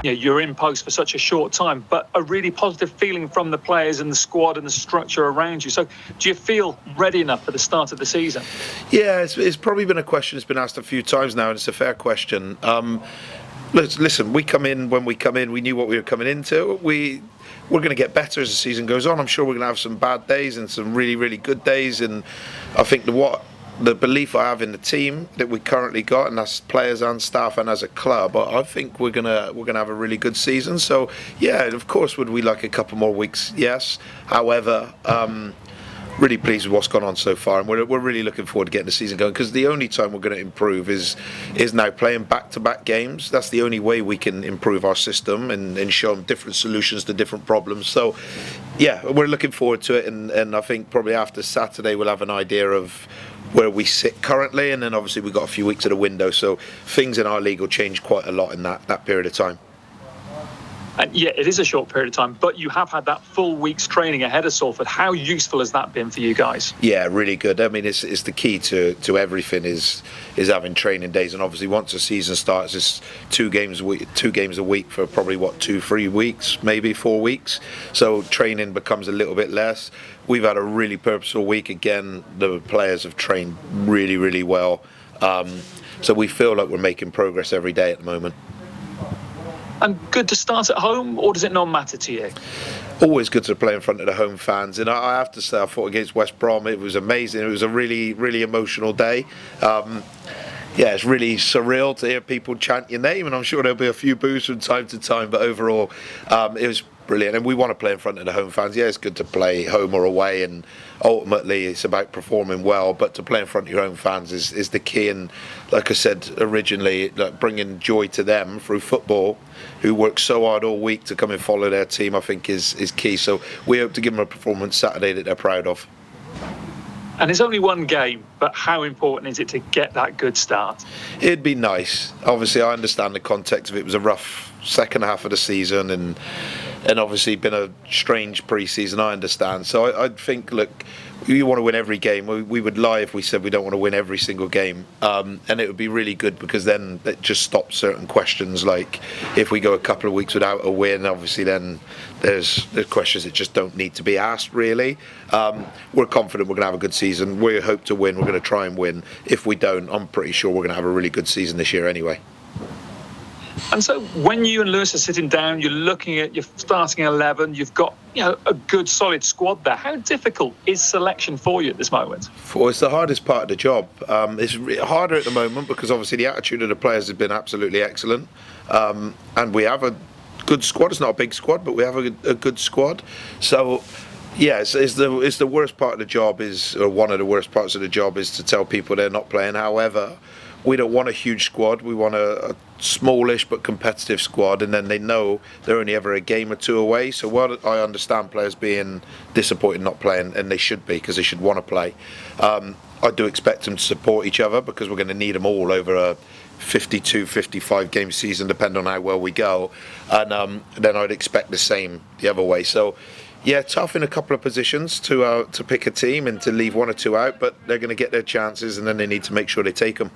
you're in post for such a short time, but a really positive feeling from the players and the squad and the structure around you. So do you feel ready enough for the start of the season? Yeah, it's probably been a question that's been asked a few times now, and it's a fair question. Listen, we come in when we come in. We knew what we were coming into. We're going to get better as the season goes on. I'm sure we're going to have some bad days and some really, really good days. And I think the belief I have in the team that we currently got, and that's players and staff and as a club, I think we're gonna have a really good season. So yeah, of course, would we like a couple more weeks? Yes. However, really pleased with what's gone on so far, and we're really looking forward to getting the season going, because the only time we're going to improve is now playing back-to-back games. That's the only way we can improve our system and show them different solutions to different problems. So yeah, we're looking forward to it, and I think probably after Saturday we'll have an idea of where we sit currently, and then obviously we've got a few weeks of the window, so things in our league will change quite a lot in that period of time. And yeah, it is a short period of time, but you have had that full week's training ahead of Salford. How useful has that been for you guys? Yeah, really good. I mean, it's the key to everything is having training days, and obviously once the season starts, it's 2 games a week for probably 2-3 weeks, maybe 4 weeks. So training becomes a little bit less. We've had a really purposeful week. Again, the players have trained really, really well. So we feel like we're making progress every day at the moment. And good to start at home, or does it not matter to you? Always good to play in front of the home fans, and I have to say, I thought against West Brom it was amazing. It was a really, really emotional day. Yeah, it's really surreal to hear people chant your name, and I'm sure there'll be a few boos from time to time, but overall it was brilliant, and we want to play in front of the home fans. Yeah, it's good to play home or away, and ultimately it's about performing well, but to play in front of your own fans is the key. And like I said originally, like, bringing joy to them through football, who work so hard all week to come and follow their team, I think is key. So we hope to give them a performance Saturday that they're proud of. And it's only one game, but how important is it to get that good start? It'd be nice. Obviously, I understand the context of it was a rough second half of the season, and obviously been a strange pre-season. I understand. So I think, look, you want to win every game. We would lie if we said we don't want to win every single game. And it would be really good, because then it just stops certain questions. Like if we go a couple of weeks without a win, obviously then there's questions that just don't need to be asked, really. We're confident we're going to have a good season. We hope to win. We're going to try and win. If we don't, I'm pretty sure we're going to have a really good season this year anyway. And so when you and Lewis are sitting down, you're looking at your starting 11, you've got a good solid squad there. How difficult is selection for you at this moment? It's the hardest part of the job. It's harder at the moment because obviously the attitude of the players has been absolutely excellent. And we have a good squad. It's not a big squad, but we have a good squad. So yeah, it's the worst part of the job or one of the worst parts of the job is to tell people they're not playing. However, we don't want a huge squad. We want a smallish but competitive squad, and then they know they're only ever a game or two away. So while I understand players being disappointed not playing, and they should be because they should want to play, I do expect them to support each other, because we're going to need them all over a 52, 55 game season, depending on how well we go. And then I'd expect the same the other way. So yeah, tough in a couple of positions to pick a team and to leave one or two out, but they're going to get their chances, and then they need to make sure they take them.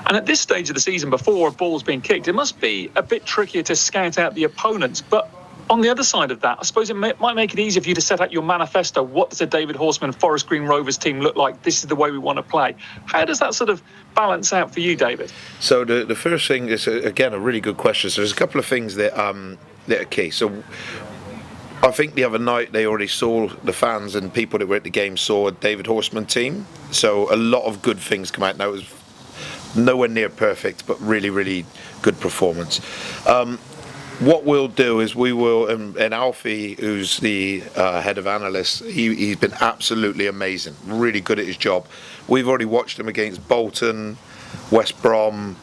And at this stage of the season, before a ball's been kicked, it must be a bit trickier to scout out the opponents. But on the other side of that, I suppose it might make it easier for you to set out your manifesto. What does a David Horseman Forest Green Rovers team look like? This is the way we want to play. How does that sort of balance out for you, David? So the first thing is, again, a really good question. So there's a couple of things that are key. So I think the other night they already saw, the fans and people that were at the game saw a David Horseman team. So a lot of good things come out. Now, it was nowhere near perfect, but really, really good performance. What we'll do is we will, and Alfie, who's the head of analysts, he's been absolutely amazing, really good at his job. We've already watched him against Bolton, West Brom,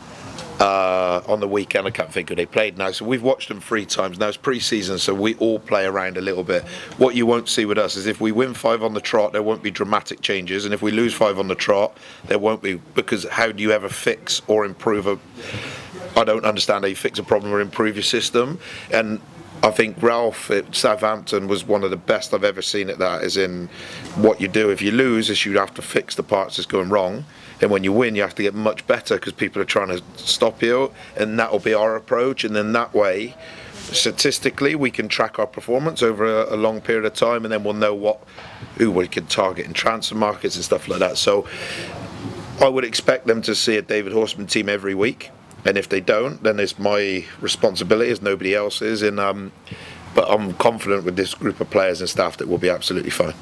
on the weekend. I can't think who they played now. So we've watched them 3 times. Now it's pre-season, so we all play around a little bit. What you won't see with us is if we win 5 on the trot, there won't be dramatic changes. And if we lose 5 on the trot, there won't be, because how do you ever fix or improve I don't understand how you fix a problem or improve your system. And I think Ralph at Southampton was one of the best I've ever seen at that, as in what you do if you lose is you have to fix the parts that's going wrong, and when you win you have to get much better because people are trying to stop you, and that'll be our approach. And then that way, statistically, we can track our performance over a long period of time, and then we'll know who we can target in transfer markets and stuff like that. So I would expect them to see a David Horseman team every week. And if they don't, then it's my responsibility as nobody else's. But I'm confident with this group of players and staff that we'll be absolutely fine.